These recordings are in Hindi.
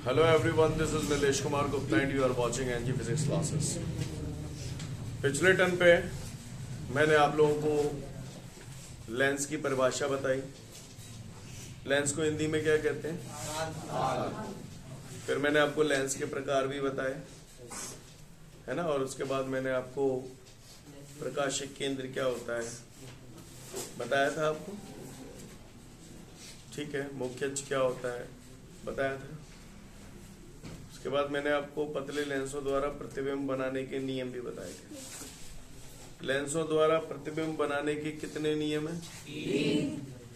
Hello everyone, this is Nilesh Kumar Gupta and you are watching NG Physics classes. पिछले टर्म पे मैंने आप लोगों को लेंस की परिभाषा बताई। लेंस को हिंदी में क्या कहते हैं? फिर मैंने आपको लेंस के प्रकार भी बताए, है ना। और उसके बाद मैंने आपको प्रकाशिक केंद्र क्या होता है बताया था आपको, ठीक है। मुख्य अक्ष क्या होता है बताया था। उसके बाद मैंने आपको पतले लेंसों द्वारा प्रतिबिंब बनाने के नियम भी बताए थे। लेंसों द्वारा प्रतिबिंब बनाने के कितने नियम हैं?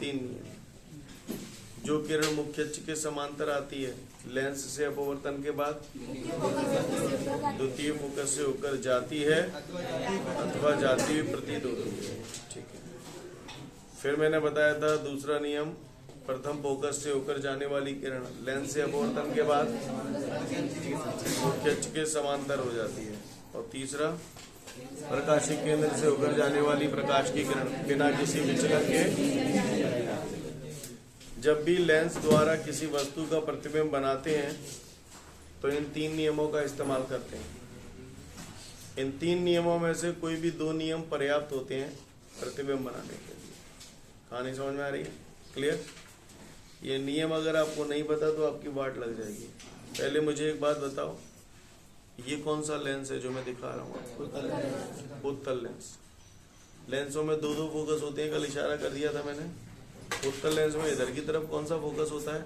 तीन नियम। जो किरण मुख्य अक्ष के समांतर आती है, लेंस से अपवर्तन के बाद द्वितीय फोकस से होकर जाती है अथवा जाती हुई प्रतीत होती है, ठीक है। फिर मैंने बताया था दूसरा नियम, प्रथम फोकस से होकर जाने वाली किरण लेंस से अपवर्तन के बाद मुख्य अक्ष के समांतर हो जाती है। और तीसरा, प्रकाशिक केंद्र से होकर जाने वाली प्रकाश की किरण बिना किसी विचलन के। जब भी लेंस द्वारा किसी वस्तु का प्रतिबिंब बनाते हैं तो इन तीन नियमों का इस्तेमाल करते हैं। इन तीन नियमों में से कोई भी दो नियम पर्याप्त होते हैं प्रतिबिंब बनाने के लिए। कहानी समझ में आ रही है? क्लियर? ये नियम अगर आपको नहीं पता तो आपकी वाट लग जाएगी। पहले मुझे एक बात बताओ, ये कौन सा लेंस है जो मैं दिखा रहा हूँ? उत्तल लेंस। लेंसों में दो दो फोकस होते हैं, कल इशारा कर दिया था मैंने। उत्तल लेंस में इधर की तरफ कौन सा फोकस होता है?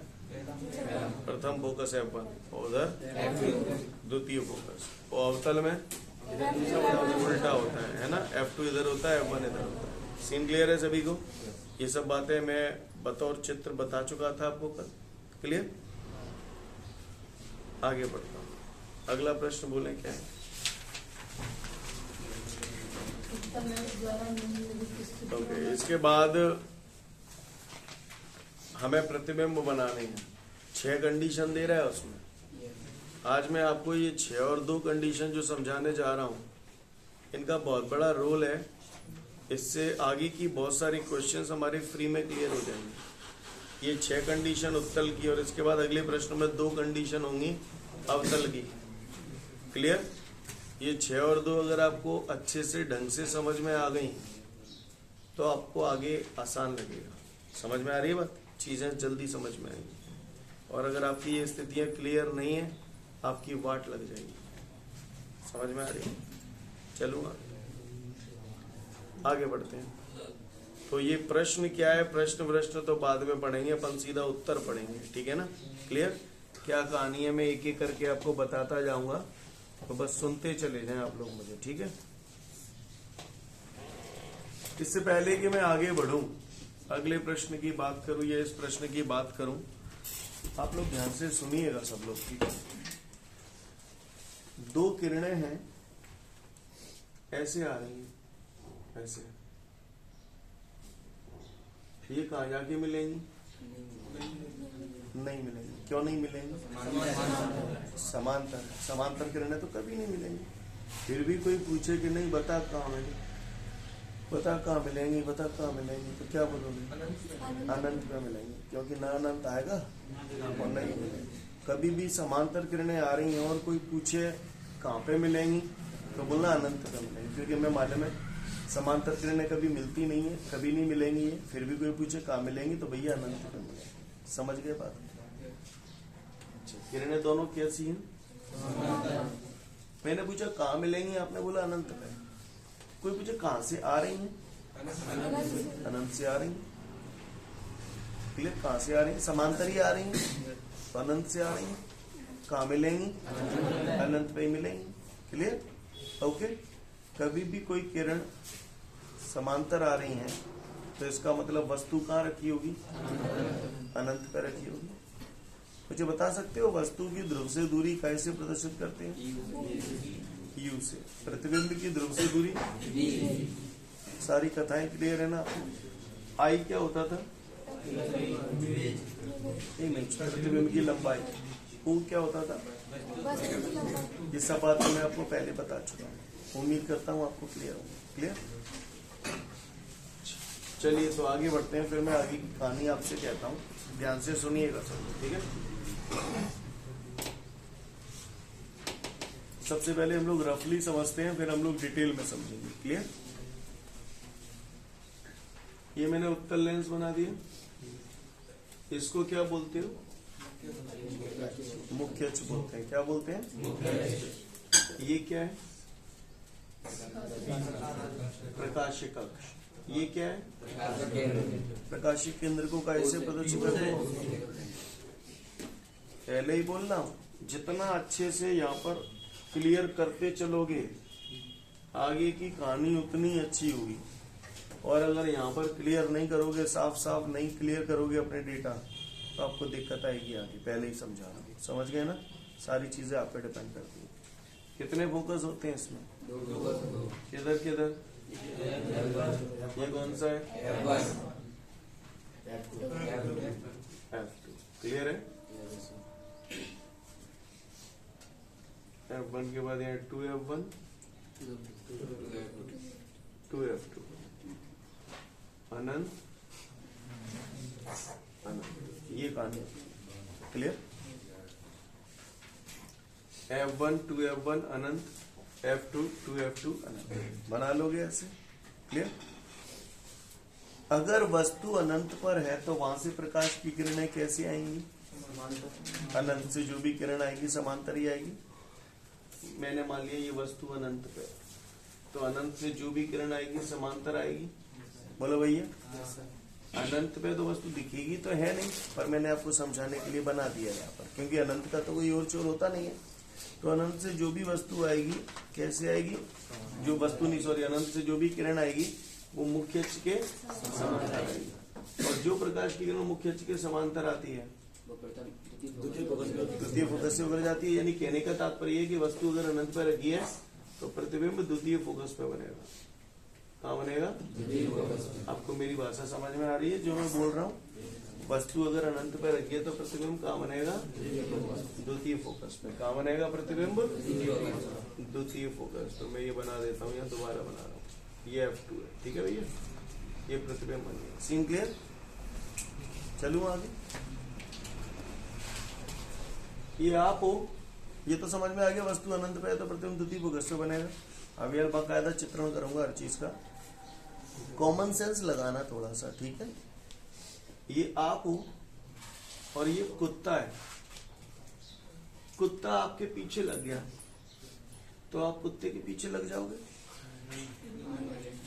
प्रथम फोकस F1 और उधर द्वितीय फोकस। और अवतल में उल्टा होता है ना, F2 इधर होता है, F1 इधर होता है। सीन क्लियर है सभी को? ये सब बातें मैं बतौर चित्र बता चुका था आपको कल। क्लियर? आगे बढ़ता हूँ। अगला प्रश्न बोलें क्या है? ओके, इसके बाद हमें प्रतिबिंब बनाने हैं। 6 कंडीशन दे रहा है उसमें। आज मैं आपको ये 6 और 2 कंडीशन जो समझाने जा रहा हूँ, इनका बहुत बड़ा रोल है। इससे आगे की बहुत सारी क्वेश्चंस हमारे फ्री में क्लियर हो जाएंगे। ये 6 कंडीशन उत्तल की, और इसके बाद अगले प्रश्न में 2 कंडीशन होंगी अवतल की। क्लियर? ये 6 और 2 अगर आपको अच्छे से ढंग से समझ में आ गई तो आपको आगे आसान लगेगा। समझ में आ रही है बात? चीजें जल्दी समझ में आएंगी। और अगर आपकी ये स्थितियां क्लियर नहीं है, आपकी वाट लग जाएगी। समझ में आ रही है? चलूंगा आगे बढ़ते हैं। तो ये प्रश्न क्या है? प्रश्न तो बाद में पढ़ेंगे, अपन सीधा उत्तर पढ़ेंगे, ठीक है ना? क्लियर? क्या कहानी है मैं एक एक करके आपको बताता जाऊंगा, तो बस सुनते चले जाएं आप लोग मुझे, ठीक है? इससे पहले कि मैं आगे बढ़ूं, अगले प्रश्न की बात करूं या इस प्रश्न की बात करूं, आप लोग ध्यान से सुनिएगा सब लोग, ठीक है? 2 किरणें हैं, ऐसे आ रही हैं, ऐसे। ये कहाँ जाके मिलेंगी? नहीं मिलेंगी। क्यों नहीं मिलेंगी? समांतर किरणें तो कभी नहीं मिलेंगी। फिर भी कोई पूछे कि नहीं बता कहाँ मिलेंगी, बता कहाँ मिलेंगी, बता कहाँ मिलेंगी, तो क्या बोलोगे? अनंत में मिलेंगी, क्योंकि ना अनंत आएगा और नहीं मिलेंगी। कभी भी समांतर किरणें आ रही हैं और कोई पूछे कहाँ पे मिलेंगी तो बोलना अनंत में मिलेंगी, क्योंकि हमें मालूम है समांतर किरणें कभी मिलती नहीं है, कभी नहीं मिलेंगी। फिर भी कोई पूछे कहाँ मिलेंगी तो भैया अनंत में मिलेंगी। समझ गए बात? किरणें दोनों कैसी हैं? मैंने पूछा कहाँ मिलेंगी, आपने बोला अनंत में। कोई पूछे कहाँ से आ रही हैं? अनंत से आ रही हैं। क्लियर? कहाँ से आ रही हैं? समांतर ही आ रही हैं तो अनंत से आ रही हैं। कहाँ मिलेंगी? अनंत पे ही मिलेंगी। क्लियर? ओके। कभी भी कोई किरण समांतर आ रही है तो इसका मतलब वस्तु कहाँ रखी होगी? अनंत पर रखी होगी। मुझे बता सकते हो वस्तु की ध्रुव से दूरी कैसे प्रदर्शित करते हैं? U से। प्रतिबिंब की ध्रुव से दूरी? सारी कथाएं क्लियर है ना? I क्या होता था? प्रतिबिंब की लंबाई। U क्या होता था? ये सब बात मैं आपको पहले बता चुका हूँ। उम्मीद करता हूँ आपको क्लियर हो। क्लियर? चलिए तो आगे बढ़ते हैं, फिर मैं आगे की कहानी आपसे कहता हूँ। ध्यान से सुनिएगा सब, ठीक है? सबसे पहले हम लोग रफली समझते हैं, फिर हम लोग डिटेल में समझेंगे। क्लियर? ये मैंने उत्तल लेंस बना दिया, इसको क्या बोलते हो? मुख्य अक्ष बोलते हैं। क्या बोलते हैं? ये क्या है? प्रकाशिक अक्ष। ये क्या है? प्रकाशिक केंद्र को कैसे प्रदर्शित करते हैं? पहले ही बोलना, जितना अच्छे से यहाँ पर क्लियर करते चलोगे आगे की कहानी उतनी अच्छी होगी। और अगर यहाँ पर क्लियर नहीं करोगे, साफ साफ नहीं क्लियर करोगे अपने डेटा, तो आपको दिक्कत आएगी आगे। पहले ही समझा रहा हूँ, समझ गए ना? सारी चीजें आप पे डिपेंड करती है। कितने फोकस होते हैं इसमें? किधर किधर? ये कौन सा है? F2। क्लियर है? F1 के बाद यहाँ 2F1 2F2 अनंत अनंत। ये कहानी क्लियर? F1 2F1 अनंत, F2 2F2 अनंत। बना लोगे ऐसे? क्लियर? अगर वस्तु अनंत पर है तो वहां से प्रकाश की किरणें कैसे आएंगी? अनंत से जो भी किरण आएगी समांतर ही आएगी। मैंने मान लिया ये वस्तु अनंत पे, तो अनंत से जो भी किरण आएगी समांतर आएगी। बोलो भैया। अनंत पे तो वस्तु दिखेगी तो है नहीं, पर मैंने आपको समझाने के लिए बना दिया यहाँ पर, क्योंकि अनंत का तो कोई और चोर होता नहीं है। तो अनंत से जो भी वस्तु आएगी कैसे आएगी? जो वस्तु नहीं, सॉरी, अनंत से जो भी किरण आएगी वो मुख्य अक्ष के समांतर आएगी। और जो प्रकाश की किरण मुख्य अक्ष के समांतर आती है द्वितीय फोकस से होकर जाती है। यानी कहने का तात्पर्य है कि वस्तु अगर अनंत पर रखी है तो प्रतिबिंब द्वितीय फोकस पे बनेगा। कहाँ बनेगा? आपको मेरी भाषा समझ में आ रही है जो मैं बोल रहा हूँ? वस्तु अगर अनंत पे रखी है तो प्रतिबिंब कहाँ बनेगा? द्वितीय फोकस पे। कहाँ बनेगा प्रतिबिंब? द्वितीय फोकस। तो मैं ये बना देता हूँ, यहाँ दोबारा बना रहा हूँ। ये F2 है, ठीक है भैया? ये प्रतिबिंब बन गया। Scene clear? चलूँ आगे? ये आप हो, ये तो समझ में आ गया। वस्तु अनंत पे है तो प्रतिबिंब द्वितीय फोकस पे बनेगा। अब यार बाकायदा चित्रण करूंगा हर चीज का, कॉमन सेंस लगाना थोड़ा सा, ठीक है? ये आप हो और ये कुत्ता है। कुत्ता आपके पीछे लग गया तो आप कुत्ते के पीछे लग जाओगे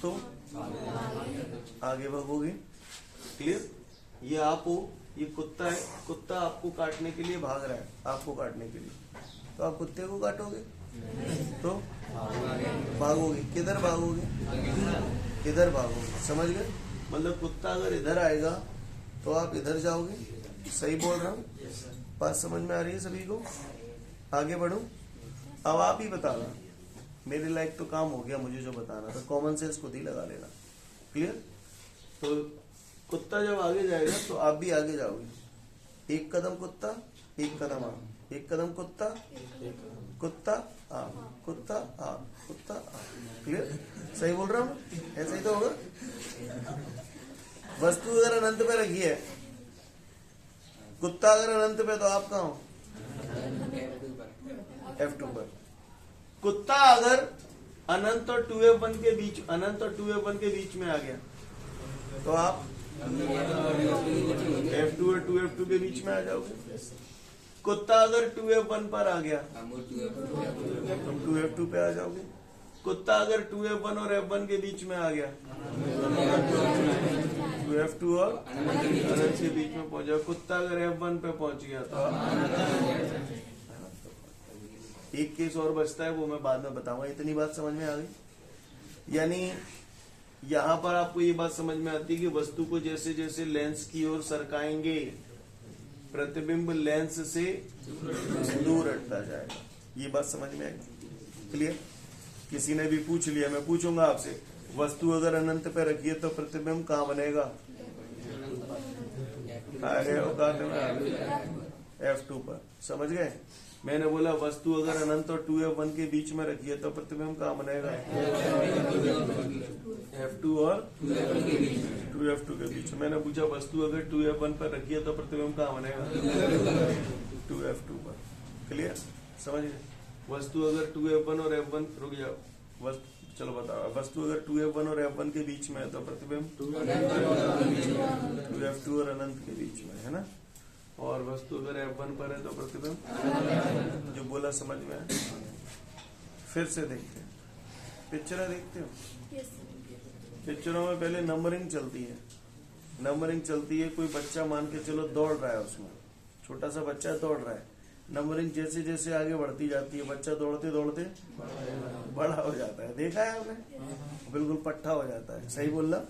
तो आगे भागोगे। क्लियर? ये आप हो, ये कुत्ता है। कुत्ता आपको काटने के लिए भाग रहा है, आपको काटने के लिए, तो आप कुत्ते को काटोगे तो भागोगे। किधर भागोगे? इधर भागोगे। समझ गए? मतलब कुत्ता अगर इधर आएगा तो आप इधर जाओगे। सही बोल रहा हूँ? बात समझ में आ रही है सभी को? आगे बढ़ूं? अब आप ही बताना, मेरे लायक तो काम हो गया मुझे जो बताना था। कॉमन सेंस खुद ही लगा लेना। क्लियर? तो कुत्ता जब आगे जाएगा तो आप भी आगे जाओगे। एक कदम कुत्ता, एक कदम आप। एक कदम कुत्ता, कुत्ता आप, कुत्ता आप, कुत्ता आप। क्लियर? सही बोल रहा हूँ? ऐसा ही तो होगा। वस्तु अगर अनंत पे रखी है, कुत्ता अगर अनंत पे, तो आप कहाँ हो? F2 पर। कुत्ता अगर अनंत और 2F1 के बीच, अनंत और 2F1 के बीच में आ गया तो आप F2 और 2F2 के बीच में आ जाओगे। कुत्ता अगर 2F1 पर आ गया तुम 2F2 पे आ जाओगे। कुत्ता अगर 2F1 और F1 के बीच में आ गया 2F2 और अनंत के बीच में पहुंच जाओ। कुत्ता अगर F1 पे पहुंच गया तो एक केस और बचता है, वो मैं बाद में बताऊंगा। इतनी बात समझ में आ गई? यानी यहाँ पर आपको ये बात समझ में आती है कि वस्तु को जैसे जैसे लेंस की ओर सरकाएंगे प्रतिबिंब लेंस से दूर हटता जाएगा। ये बात समझ में आएगी? क्लियर? किसी ने भी पूछ लिया, मैं पूछूंगा आपसे, वस्तु अगर अनंत पे रखी है तो प्रतिबिंब कहाँ बनेगा? आ गए औकात में? F2 पर। समझ गए? मैंने बोला वस्तु अगर अनंत और 2F1 के बीच में रखी है तो प्रतिबिंब कहाँ बनेगा? F2 और 2F2 के बीच। मैंने पूछा वस्तु अगर 2F1 पर रखी है तो प्रतिबिंब कहाँ बनेगा? 2F2 पर। क्लियर? समझ गए? वस्तु अगर 2F1 और F1 रुक जाओ, वस्तु चलो बताओ, वस्तु अगर 2F1 और F1 के बीच में है तो प्रतिबिंब 2F2 और अनंत के बीच में है ना, और वस्तु अगर F1 पर है तो प्रतिबिंब, जो बोला समझ में है। फिर से देखते हैं, पिक्चर देखते हो, पिक्चरों में पहले नंबरिंग चलती है, नंबरिंग चलती है। कोई बच्चा मान के चलो दौड़ रहा है, उसमें छोटा सा बच्चा दौड़ रहा है, नंबरिंग जैसे जैसे आगे बढ़ती जाती है, बच्चा दौड़ते दौड़ते बड़ा हो जाता है, देखा है आपने, बिल्कुल पट्टा हो जाता है। सही बोल रहा,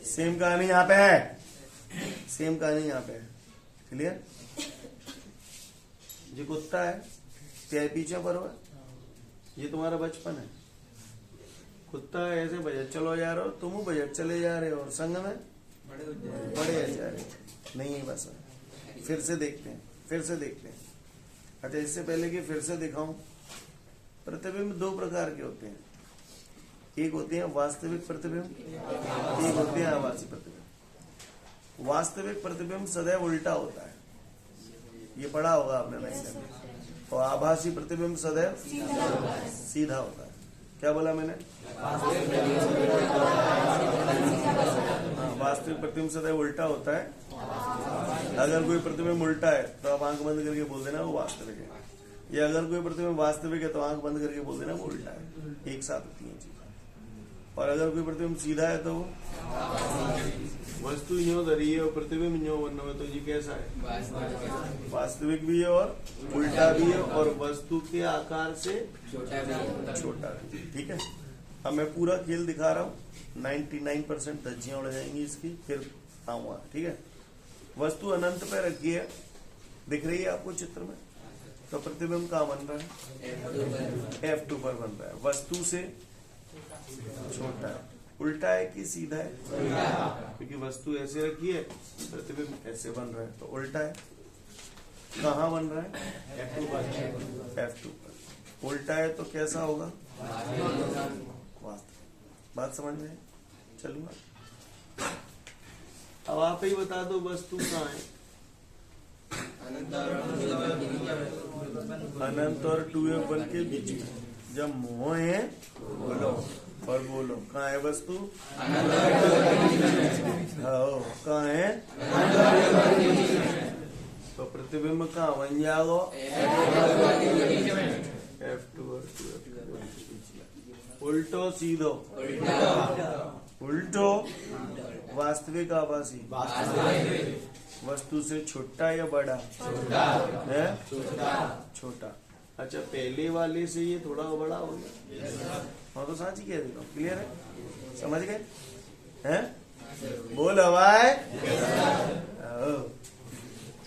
सेम कहानी यहाँ पे है, सेम कहानी यहाँ पे है। क्लियर? जो कुत्ता है क्या पीछे पर हुआ, ये तुम्हारा बचपन है। कुत्ता ऐसे बजट चलो जा रहे हो, तुम बजट चले जा रहे हो, और संग में बड़े जा रहे हो। नहीं है बस। फिर से देखते हैं, फिर से देखते हैं। अच्छा, इससे पहले कि फिर से दिखाऊं, प्रतिबिंब दो प्रकार के होते हैं, एक होते हैं वास्तविक प्रतिबिंब, एक होते हैं आभासी प्रतिबिंब। वास्तविक प्रतिबिंब सदैव उल्टा होता है, ये पढ़ा होगा आपने नहीं, और आभासी प्रतिबिंब सदैव सीधा होता है। क्या बोला मैंने? वास्तविक प्रतिबिंब सदैव उल्टा होता है। अगर कोई प्रतिबिंब उल्टा है तो आप आंख बंद करके बोल देना वो वास्तविक है, या अगर कोई प्रतिबिंब वास्तविक है तो आंख बंद करके बोल देना वो उल्टा है। एक साथ होती है चीज। और अगर कोई प्रतिबिंब सीधा है तो वस्तु यूं धरी है और प्रतिबिंब यूं बना है, तो ये कैसा है? वास्तविक भी है और उल्टा भी है, और वस्तु के आकार से छोटा भी। ठीक है, अब मैं पूरा खेल दिखा रहा हूँ, 99% धज्जियां उड़ जाएंगी इसकी, फिर आऊंगा। ठीक है, वस्तु अनंत पे रखी है, दिख रही है आपको चित्र में, तो प्रतिबिंब कहाँ बन रहा है? F2 पर बन रहा है, वस्तु से छोटा है। उल्टा है कि सीधा है? क्योंकि वस्तु ऐसे रखी है, प्रतिबिंब ऐसे बन रहा है, तो उल्टा है। कहाँ बन रहा है? F2 पर। उल्टा है तो कैसा होगा? वास्तविक। बात समझ में? चलूंगा, अब आप ही बता दो वस्तु कहाँ है? अनंत और 2F1 के बीच में। जब मोह है बोलो, और बोलो कहाँ है वस्तु? कहाँ है? तो प्रतिबिंब कहाँ बन जाएगा? F2 और 2F1। उल्टो सीधो? उल्टो वास्तविक आभासी? वस्तु से छोटा या बड़ा? है छोटा। अच्छा, पहले वाले से ये थोड़ा बड़ा हो गया। हाँ, तो साची कह देता हूँ। क्लियर है? समझ गए? हैं? बोल हवाए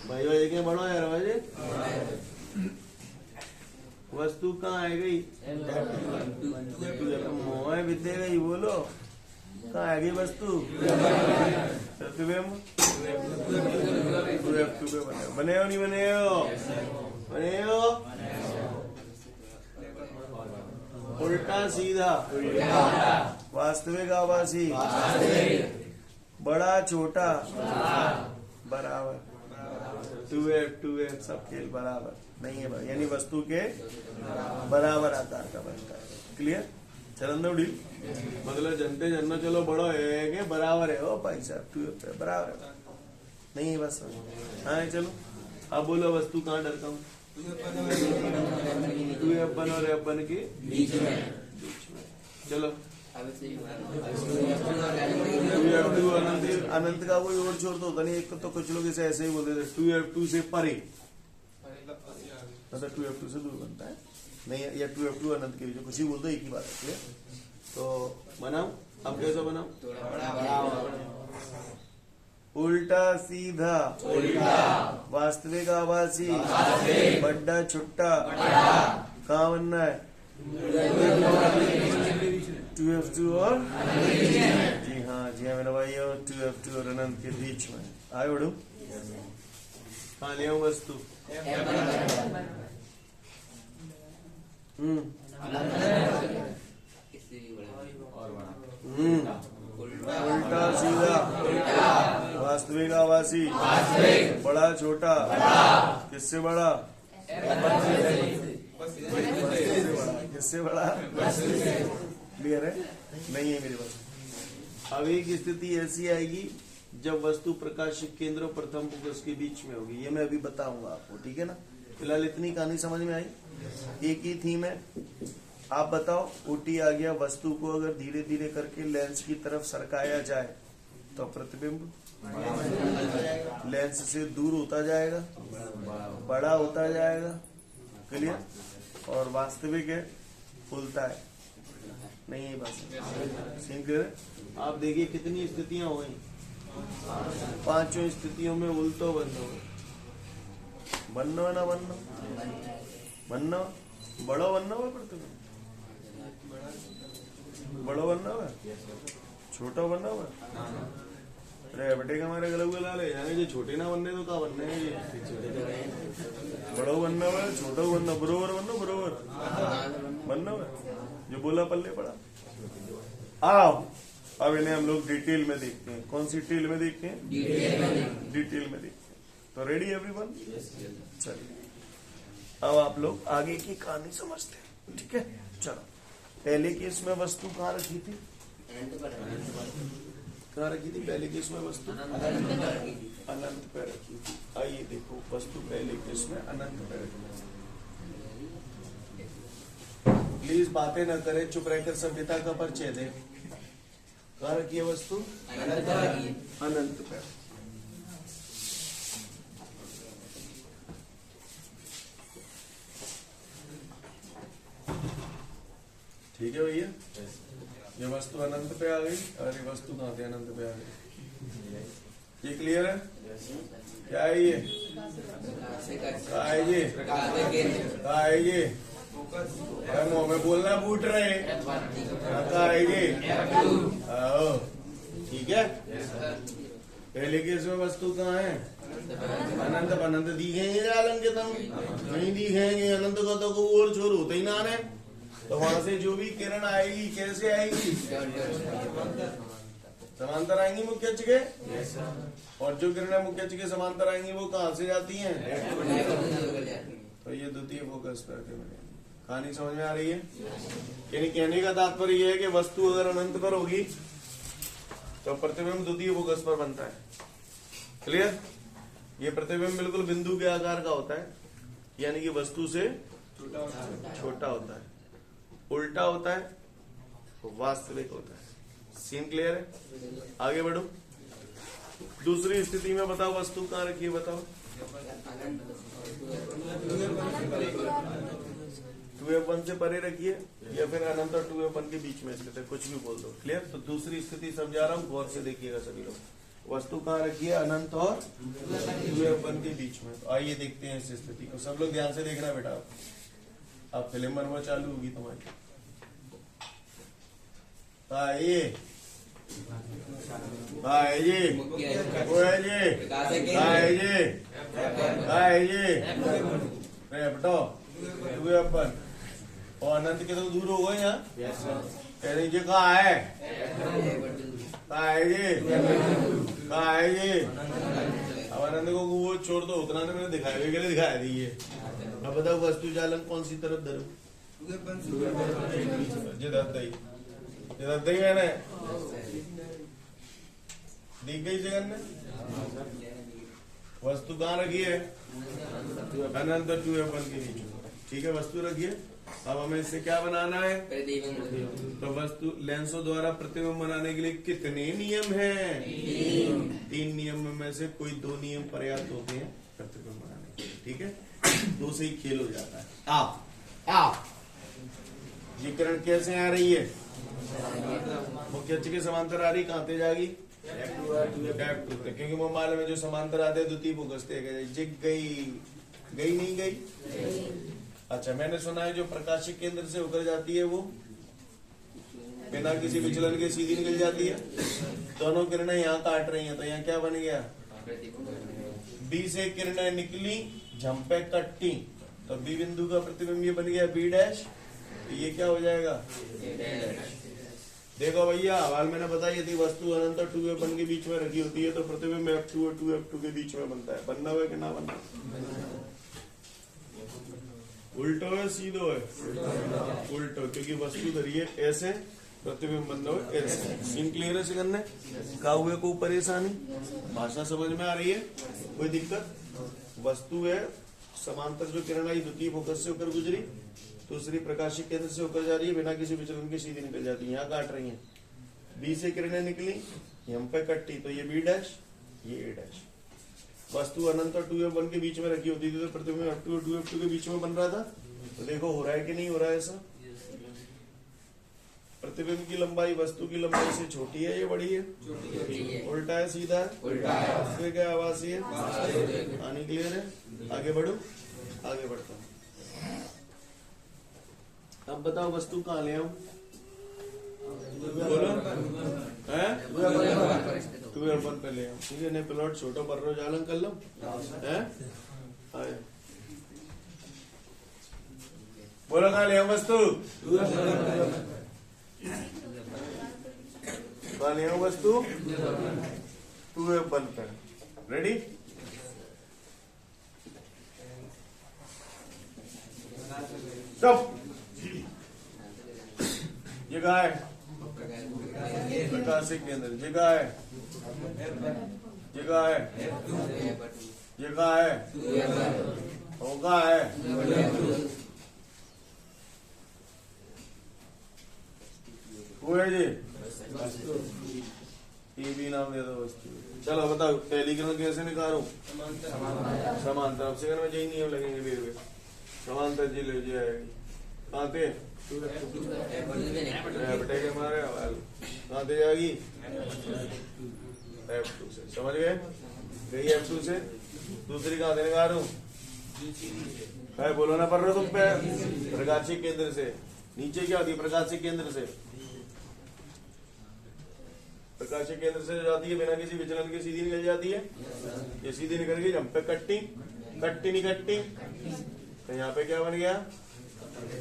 भाई भाई के बड़ो यार भाई। वस्तु कहाँ है गई? मोह बिते गई, बोलो कहाँ है गई वस्तु? प्रतिबिंब 2F2 पे बने हो नहीं बने हो? बने हो। उल्टा सीधा? वास्तविक आभासी? बड़ा छोटा? बराबर। 2F सब खेल बराबर नहीं है भाई, यानी वस्तु के बराबर आकार का बनता है। क्लियर? चलन दो डील, मतलब जनते जनना चलो बड़ो है के बराबर है। ओ भाई साहब 2F बराबर है नहीं है बस। हाँ चलो, अब बोलो वस्तु कहाँ डरता हूँ? 2F1 और F1 के बीच में। चलो 2F2 अनंत का कोई और छोर तो होता नहीं। एक तो कुछ लोग इसे ऐसे ही बोलते थे 2F2 से परे, मतलब 2F2 से दूर बनता है नहीं, या 2F2 अनंत के बीच, कुछ ही बोलते एक ही बात है। तो बनाओ, अब कैसा बनाओ? उल्टा सीधा? वास्तविक आभासी? बड़ा छोटा? कहाँ बनना है? 2F2 और जी हाँ मेरा भाई, और 2F2 और अनंत के बीच में आए बढ़ू। कहाँ ले आऊं वस्तु? उल्टा सीधा? वास्तविक आभासी? बड़ा छोटा? किससे बड़ा? किससे बड़ा? क्लियर है? नहीं है मेरे पास। अब एक स्थिति ऐसी आएगी जब वस्तु प्रकाशिक केंद्र और प्रथम फोकस के बीच में होगी, ये मैं अभी बताऊंगा आपको, ठीक है ना। फिलहाल इतनी कहानी समझ में आई, एक ही थीम है। आप बताओ, ओटी आ गया, वस्तु को अगर धीरे धीरे करके लेंस की तरफ सरकाया जाए तो प्रतिबिंब लेंस से दूर होता जाएगा, बड़ा होता जाएगा, क्लियर। और वास्तविक है उल्टा है, नहीं है बस सेम क्लियर है। आप देखिए कितनी स्थितियां हो गई, पांचों स्थितियों में उल्टो बनना ना बनना बड़ो बनना हुआ, प्रतिबिंब बड़ो बनना हुआ, छोटा बनना हुआ। अरे बेटे का हमारे गले ला ले जाने, जो छोटे ना बनने तो क्या बनने हैं, ये बड़ो बनना हुआ, छोटा बनना, बरोबर बनना हुआ, जो बोला पल्ले पड़ा। आओ अब इन्हें हम लोग डिटेल में देखते हैं। कौन सी डिटेल में देखते हैं? डिटेल में देखते हैं। तो रेडी एवरीवन? चलिए अब आप लोग आगे की कहानी समझते हैं, ठीक है। चलो, पहले केस में वस्तु कहाँ रखी थी? कहाँ रखी थी पहले केस में वस्तु? अनंत पे रखी थी। आइए देखो, वस्तु पहले केस में अनंत पे रखी थी। प्लीज बातें न करें, चुप रहकर सभ्यता का परिचय दें। कहाँ रखी है वस्तु? अनंत पे। ठीक है भैया, ये वस्तु अनंत पे आ गई और ये वस्तु कहाँ थे? अनंत पे आ गई। ये क्लियर है? क्या है ये? क्या है ये? क्या है ये? मुंह में बोलना फूट रहे, क्या है ये? ठीक है। पहले केस में वस्तु कहाँ है? अनंत। अनंत दिखेंगे आलम के तुम नहीं दिखेंगे, अनंत का तो कोई और छोर होता ही ना है। तो वहां से जो भी किरण आएगी कैसे आएगी? समांतर आएंगी मुख्य अक्ष के, और जो किरणें मुख्य अक्ष के समांतर आएंगी वो कहाँ से जाती हैं? तो ये द्वितीय फोकस पर मिलेंगे। कहानी समझ में आ रही है? यानी कहने का तात्पर्य यह है कि वस्तु अगर अनंत पर होगी तो प्रतिबिंब द्वितीय फोकस पर बनता है। क्लियर? ये प्रतिबिंब बिल्कुल बिंदु के आकार का होता है, यानी कि वस्तु से छोटा होता है, उल्टा होता है, वास्तविक होता है। सीन क्लियर है? आगे बढ़ो। दूसरी स्थिति में बताओ, वस्तु कहाँ रखी है? बताओ। 2f1 से परे रखिए या फिर अनंत और 2f1 के बीच में स्थित है, कुछ भी बोल दो। क्लियर? तो दूसरी स्थिति समझा रहा हूँ, गौर से देखिएगा सभी लोग। वस्तु कहाँ रखी है? अनंत और 2f1 के बीच में। तो आइए देखते हैं इस स्थिति को। सब लोग ध्यान से देखना बेटा, अब फिल्म बनवा चालू होगी तुम्हारी। आइए आइए बेटो, और अनंत के तो दूर हो गए यहाँ। कह लीजिए कहाँ है? कहाँ है ये? अब अनंत को वो छोड़ दो, उतना ने मैंने दिखाया के लिए दिखाया दी है। अब बताओ वस्तु चालन कौन सी तरफ धरो? जिधर मैंने दिख गई जगन में। वस्तु कहाँ रखी है? अनंत 2f1 के बीच में। ठीक है, वस्तु रखिए। अब हमें इससे क्या बनाना है? तो वस्तु लेंसों द्वारा प्रतिबिंब बनाने के लिए कितने नियम हैं? 3 नियम में से कोई 2 नियम पर्याप्त होते हैं प्रतिबिंब बनाने के लिए। ठीक है, 2 से ही खेल हो जाता है। आओ ये किरण कैसे आ रही है? मुख्य अक्ष के समांतर आ रही, कहाँ पे जाएगी? F2 पे, क्योंकि वो मालूम है जो समांतर आते हैं द्वितीय फोकस जिग गई नहीं गई। अच्छा, मैंने सुना है जो प्रकाशिक केंद्र से होकर जाती है वो बिना किसी विचलन के सीधी निकल जाती है। दोनों किरणें यहाँ काट रही हैं, तो यहाँ क्या बन गया? बी से किरणें निकली, झंपे कट्टी, तो बी बिंदु का प्रतिबिंब ये बन गया B'। तो ये क्या हो जाएगा? देखो भैया, हवाल मैंने बताया यदि वस्तु अनंत और 2f1 के बीच में रखी होती है तो प्रतिबिंब F2 और 2f2 के बीच में बनता है। बनना हुआ कि ना बनना? उल्टो है सीधो है? उल्टो, क्योंकि वस्तु धरी है ऐसे, प्रतिबिंब बन रहा है ऐसे। सीन क्लियर है सेकंड ने? का हुए को परेशानी, भाषा समझ में आ रही है? कोई दिक्कत? वस्तु है समांतर जो किरण आई द्वितीय फोकस से होकर गुजरी, दूसरी प्रकाशिक केंद्र से होकर जा रही है, बिना किसी विचलन के सीधी निकल जाती है। यहाँ काट रही है, बी से किरणें निकली, हम पे कट्टी, तो ये बी डैश, ये ए डैश। वस्तु अनंत और 2f1 के बीच में रखी होती थी तो प्रतिबिंब f2 और 2f2 के बीच में बन रहा था। तो देखो हो रहा है कि नहीं हो रहा है ऐसा? प्रतिबिंब की लंबाई वस्तु की लंबाई से छोटी है या बड़ी है? उल्टा है सीधा है? उल्टा है। इसमें क्या आवासी है? आनी क्लियर है? आगे बढ़ो, आगे बढ़ता हूं। अब बताओ वस्तु कहाँ ले आऊं? बोलो है? 2f1 पे ले आऊं, ठीक है? नहीं प्लॉट छोटो पर रो जालन कर लो है? आए बोलो कहाँ ले आऊं वस्तु? कहाँ ले आऊं वस्तु? 2f1 पे। रेडी? स्टॉप। जगह है प्रकाशिक केंद्र, जगह है, जगह है, जगह है, होगा है, हुए जी, ये भी नाम दे दो वस्तु। चलो बताओ पहली किरण कैसे निकालूं? समांतर। अब सेकंड में यही नियम लगेंगे फिर समांतर जी ले जाएगी। कहाँ थे? बटे के मारे कहाँ दे जाएगी? F2 से। समझ गए? गई F2 से। दूसरी कहाँ देने का रहा हूँ? बोलो ना, पढ़ रहे हो तुम पे? प्रकाशिक केंद्र से। नीचे क्या होती है? प्रकाशिक केंद्र से। प्रकाशिक केंद्र से जाती है, बिना किसी विचलन के सीधी निकल जाती है। ये सीधी निकल गई, हम पे कट्टी, कट्टी नहीं कट्टी, तो यहाँ पे क्या बन गया?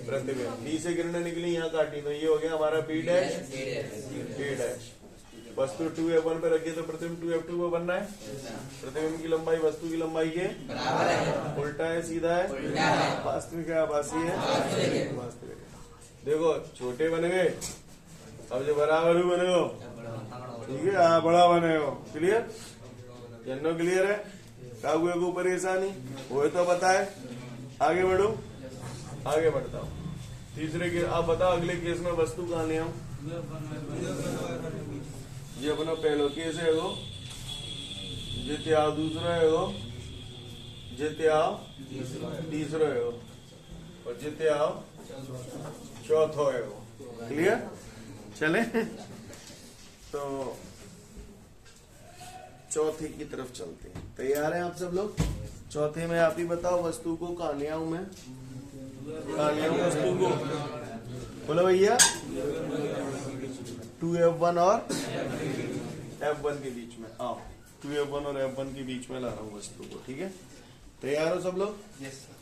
प्रतिबिंब। बी से किरणें निकली, यहाँ काटी, तो ये हो गया हमारा बी डैश, ए डैश। वस्तु 2f1 पे रखी तो प्रतिबिंब 2f2 पे बनना है। प्रतिबिंब की लंबाई वस्तु की लंबाई के बराबर है। उल्टा है सीधा है? वास्तविक है आभासी है? वास्तविक। देखो छोटे बन गए, अब जो बराबर हुए बने हो, ठीक है? हाँ बड़ा बने हो। क्लियर? जन्नो क्लियर है? कागुए को परेशानी वो तो बताए। आगे बढ़ो, आगे बढ़ता हूँ। तीसरे के आप बताओ अगले केस में वस्तु कहाँ ले आऊं? ये अपना पहलो केस है वो, जित्या दूसरा है वो, जित्या तीसरा है वो, और जित्या चौथो है वो। क्लियर? चले तो चौथे की तरफ चलते हैं। तैयार हैं आप सब लोग? चौथे में आप ही बताओ वस्तु को कहाँ ले आऊं मैं? कहाँ ले आऊं वस्तु को? बोलो भैया। 2f1 और f1 के बीच में आओ। 2f1 और f1 के बीच में ला रहा हूँ वस्तु को, ठीक है? तैयार हो सब लोग? Yes sir.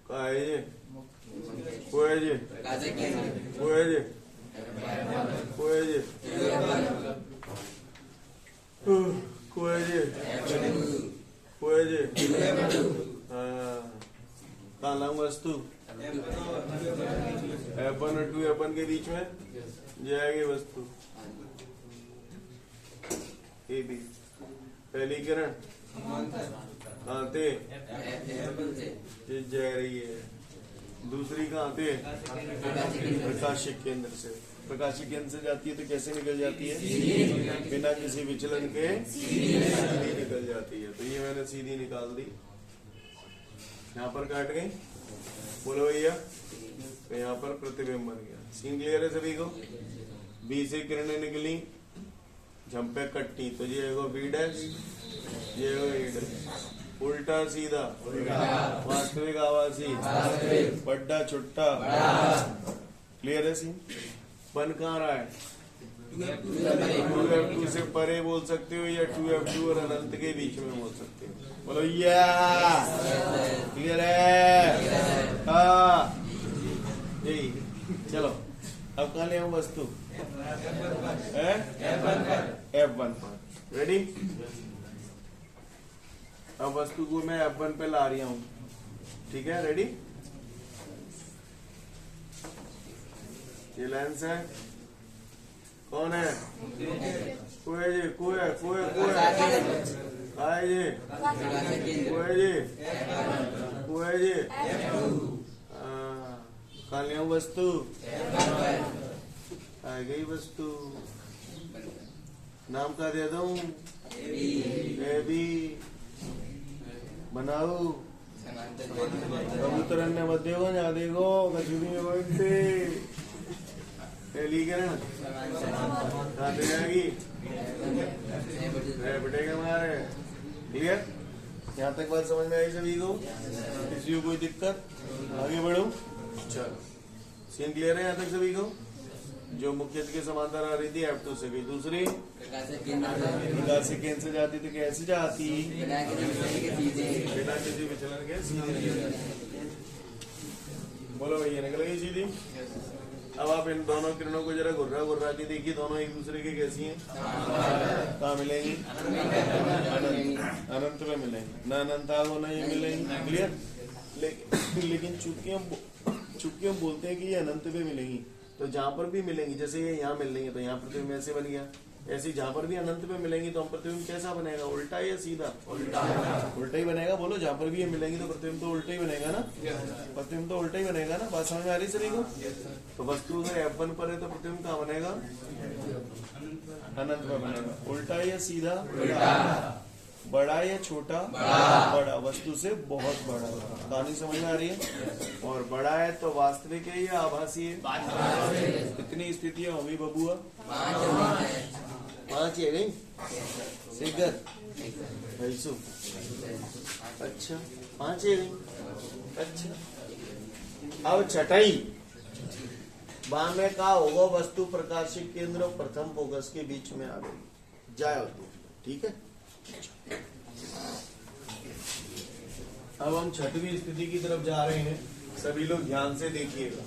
कहाँ है ये? वो है ये, वो है ये, वो है ये, वो है ये, वो है ये। कहाँ लाऊं वस्तु? f1 और 2f1 के बीच में जाएगी वस्तु। ए बी पहली किरण कहाँ थे? जा रही है। दूसरी कहाँ थे? प्रकाशिक केंद्र से। प्रकाशिक केंद्र से जाती है तो कैसे निकल जाती है? बिना किसी विचलन के सीधी निकल जाती है। तो ये मैंने सीधी निकाल दी, यहाँ पर काट गई। बोलो भैया। तो यहाँ पर प्रतिबिंब बन गया। सीन क्लियर है सभी को? बी से किरणें निकली, झंपे कट्टी, तो ये है बी डैश, ये है ए डैश। उल्टा सीधा, वास्तविक आवासी, बड्डा छुट्टा। क्लियर है सीन? बन कहाँ रहा है? 2f2 से परे बोल सकते हो या 2f2 और अनंत के बीच में बोल सकते हो। बोलो या। क्लियर है? हाँ यही। चलो अब कहाँ ले आऊं वस्तु? F1 पर। रेडी? अब वस्तु को मैं F1 पे ला रही हूं, ठीक है? रेडी? ये लेंस है, कौन है? कोई जी, कोई है, कोई है, कोई है, काय जी, कोई जी, कोई जी, कहाँ ले आऊं वस्तु? आ गई वस्तु, नाम का दे दूं? A B. बनाओ कबूतर अन्य मत देखो, यहाँ देखो कचुरी में बैठते एलीगरण कहाँ से जाएगी? बेटे हमारे। क्लियर? यहाँ तक बात समझ में आई सभी को? किसी को कोई दिक्कत? आगे बढ़ो। चलो, सीन क्लियर है यहाँ तक सभी को? जो मुख्य के समांतर आ रही थी F2 से गई, दूसरी प्रकाश केंद्र से जाती तो कैसे जाती? बिना किसी विचलन के सीधी। बोलो भैया, निकल गई सीधी? अब आप इन दोनों किरणों को जरा घुर्रा के देखिए, दोनों एक दूसरे के कैसी हैं? कहाँ मिलेंगी? अनंत में मिलेंगी, न अनंता को नहीं मिलेंगी। क्लियर? लेकिन चूंकि हम बोलते हैं कि ये अनंत पे मिलेंगी, तो जहां पर भी मिलेंगी, जैसे ये यहाँ मिल रही है तो यहाँ प्रतिबिंब ऐसे बन गया, ऐसे जहां पर भी अनंत पे मिलेंगी तो हम प्रतिबिंब कैसा बनेगा? उल्टा या सीधा? उल्टा ही बनेगा। बोलो, जहां पर भी ये मिलेंगी तो प्रतिबिंब तो उल्टा ही बनेगा ना? प्रतिबिंब तो उल्टा ही बनेगा ना? बात समझ में आ रही सभी को? तो वस्तु अगर F1 पर है तो प्रतिबिंब कहाँ बनेगा? अनंत में बनेगा। उल्टा या सीधा? बड़ा या छोटा? बड़ा। वस्तु से बहुत बड़ा। कहानी समझ में आ रही है? और बड़ा है तो वास्तविक है या आभासी है? कितनी स्थितियां होगी बबुआ? 5 है नहीं? सिगर भैसु, अच्छा 5 है नहीं? अच्छा, अब छठाई बां में का होगा? वस्तु प्रकाशिक केंद्र और प्रथम फोकस के बीच में आ गई, जाए होती है। ठीक है, अब हम छठवीं स्थिति की तरफ जा रहे हैं। सभी लोग ध्यान से देखिएगा,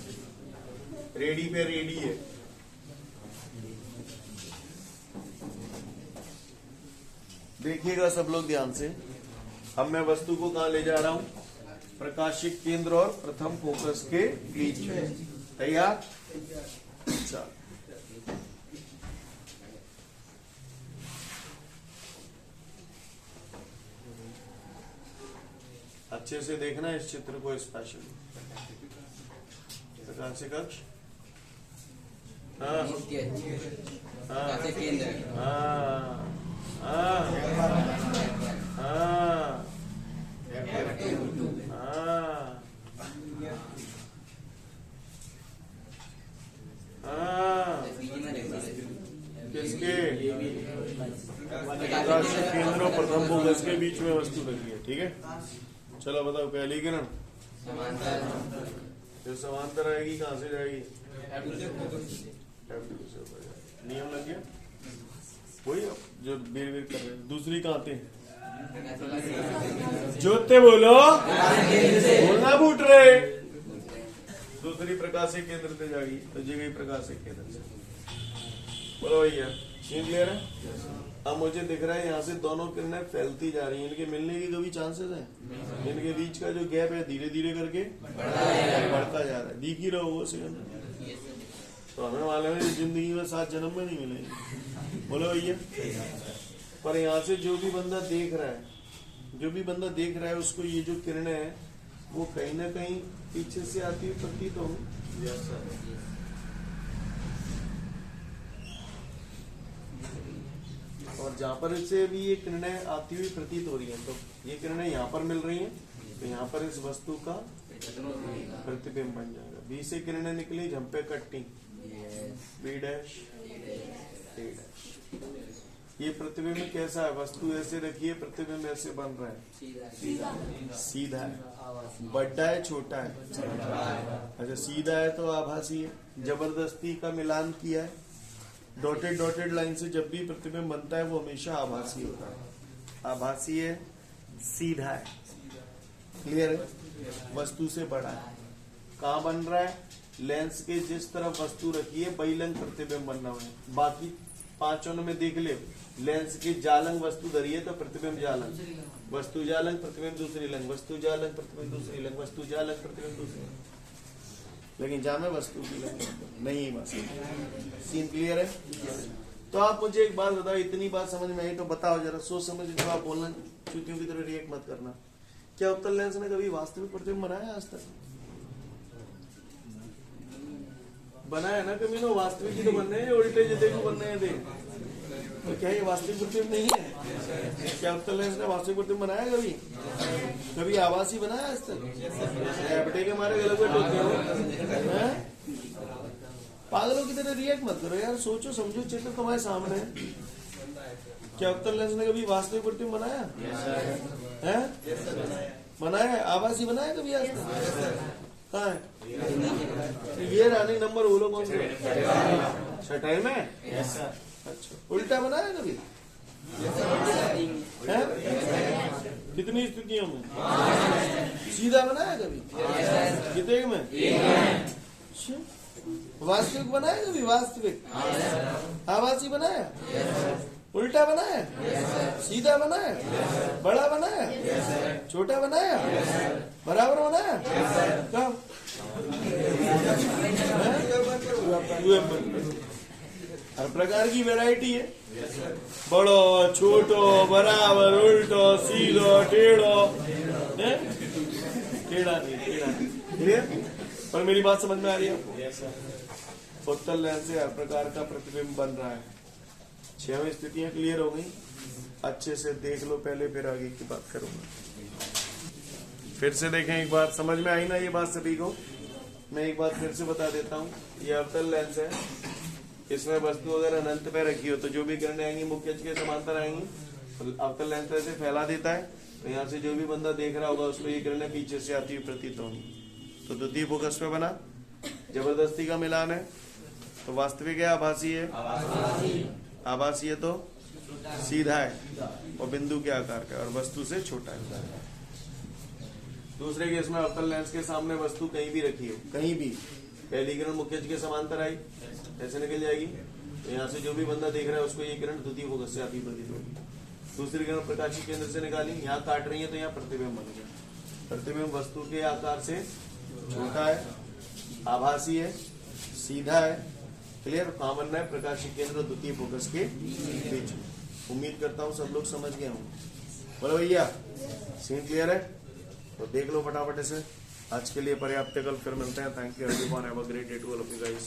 रेडी पे रेडी है। देखिएगा सब लोग ध्यान से। अब मैं वस्तु को कहाँ ले जा रहा हूं? प्रकाशिक केंद्र और प्रथम फोकस के बीच में। तैयार? चल, अच्छे से देखना इस चित्र को स्पेशली। प्रकाशिक कक्ष, हाँ किसके? प्रकाशिक केंद्र और प्रथम फोकस के बीच में वस्तु लगी है। ठीक है, चलो बताओ, पहली किरण जो समांतर आएगी कहाँ से जाएगी? नियम लग गया वही जो बेर बेर कर रहे हैं। दूसरी कहाँ थे? जोते बोलो, बोलना बूट रहे। दूसरी प्रकाशिक केंद्र से जाएगी तो जी गई प्रकाशिक केंद्र से। बोलो भैया, सीन क्लियर है? अब मुझे दिख रहा है यहाँ से दोनों किरणें फैलती जा रही हैं, इनके मिलने की कभी चांसेस हैं? इनके बीच का जो गैप है धीरे धीरे करके बढ़ता जा रहा है। दिख ही रहा होगा सेकंड। तो हमें मालूम है जिंदगी में 7 जन्म में नहीं मिलेंगे। बोलो भैया, पर यहाँ से जो भी बंदा देख रहा है, उसको ये जो किरणें हैं वो कहीं ना कहीं पीछे से आती हुई प्रतीत हो। और जहां पर इससे भी ये किरणें आती हुई प्रतीत हो रही हैं, तो ये किरणें यहाँ पर मिल रही हैं, तो यहाँ पर इस वस्तु का प्रतिबिंब बन जाएगा। बी से किरणें निकली, झंपे कट्टी, बी डैश, ए डैश। ये प्रतिबिंब कैसा है? वस्तु ऐसे रखिए, प्रतिबिंब ऐसे बन रहा है, सीधा है। बड़ा है, छोटा है? अच्छा, सीधा है तो आभासी है। जबरदस्ती का मिलान किया है, डॉटेड लाइन से जब भी प्रतिबिंब बनता है वो हमेशा आभासी होता है। आभासी है, सीधा है। क्लियर है? वस्तु से बड़ा है। कहाँ बन रहा है? लेंस के जिस तरफ वस्तु रखी है वही लेंस प्रतिबिंब बनना है। बाकी पांचों में देख ले, लेंस की जालंग वस्तु धरी है तो प्रतिबिंब जालंग, वस्तु जालंग प्रतिबिंब दूसरी लंग, वस्तु जालंग प्रतिबिंब दूसरी लंग, वस्तु जालंग प्रतिबिंब दूसरी लंग, लेकिन जामे वस्तु की लंग नहीं। बस सीन क्लियर है? तो आप मुझे एक बात बताओ, इतनी बात समझ में आई तो बताओ जरा, सोच समझ जो आप बोलना, चूतियों की तरह रिएक्ट मत करना। क्या उत्तल लेंस ने कभी वास्तविक प्रतिबिंब बनाया आज तक? बनाया ना कभी? नो वास्तविक ही तो बनने हैं, उल्टे जितने को बनने हैं देख, तो क्या ये वास्तविक प्रतिबिंब नहीं है? क्या उत्तल लेंस ने वास्तविक प्रतिबिंब बनाया कभी? कभी आभासी बनाया आज तक? बेटे के मारे गलत हैं? पागलों की तरह रिएक्ट मत करो यार, सोचो समझो, चित्र तुम्हारे सामने है। क्या उत्तल लेंस ने कभी वास्तविक प्रतिबिंब बनाया है? बनाया? आभासी बनाया कभी आज तक? कहाँ है ये रानी नंबर बोलो कौन सा? छठाई में? अच्छा, उल्टा बनाया कभी? है? कितनी स्थितियों में? सीधा बनाया कभी? कितने में? वास्तविक बनाया कभी? वास्तविक? आभासी बनाया? उल्टा बनाया? सीधा बनाया? बड़ा बनाया? छोटा बनाया? बराबर बनाया? कब? हर प्रकार की वैरायटी है, बड़ो छोटो बराबर उल्टो सीधो टेढ़ो, टेढ़ा नहीं। क्लियर? पर मेरी बात समझ में आ रही है आपको? उत्तल लेंस से हर प्रकार का प्रतिबिंब बन रहा है। 6 स्थितियां क्लियर हो गई, अच्छे से देख लो पहले, फिर आगे की बात करूंगा। फिर से देखें एक बार, समझ में आई ना ये बात सभी को? मैं एक बात फिर से बता देता हूँ, ये अवतल लेंस है, इसमें वस्तु अगर अनंत पे रखी हो तो जो भी किरणें आएंगी मुख्य अक्ष के समांतर आएंगी, तो अवतल लेंस ऐसे फैला देता है, तो यहाँ से जो भी बंदा देख रहा होगा उसको ये किरणें पीछे से आती हुई प्रतीत होंगी। तो द्वितीय फोकस पे बना, जबरदस्ती का मिलान है, तो वास्तविक है आभासी है? आभासी है तो सीधा है और बिंदु के आकार का और वस्तु से छोटा है। दूसरे केस में अवतल लेंस के सामने वस्तु कहीं भी रखी हो, कहीं भी, पहली किरण मुख्य अक्ष के समांतर आई, ऐसे निकल जाएगी, तो यहाँ से जो भी बंदा देख रहा है उसको ये किरण द्वितीय फोकस से आती प्रतीत होगी। दूसरी किरण प्रकाशीय केंद्र से निकाली, यहाँ काट रही है तो यहाँ प्रतिबिंब बन गया। प्रतिबिंब वस्तु के आकार से छोटा है, आभासी है, सीधा है। क्लियर? कहाँ बनना है? प्रकाशीय केंद्र द्वितीय फोकस के बीच में। उम्मीद करता हूँ सब लोग समझ गए होंगे। बोलो भैया, सीन क्लियर है? तो देख लो फटाफट से। आज के लिए पर्याप्त है, कल फिर मिलते हैं। Thank you everyone, have a great day to all of you guys.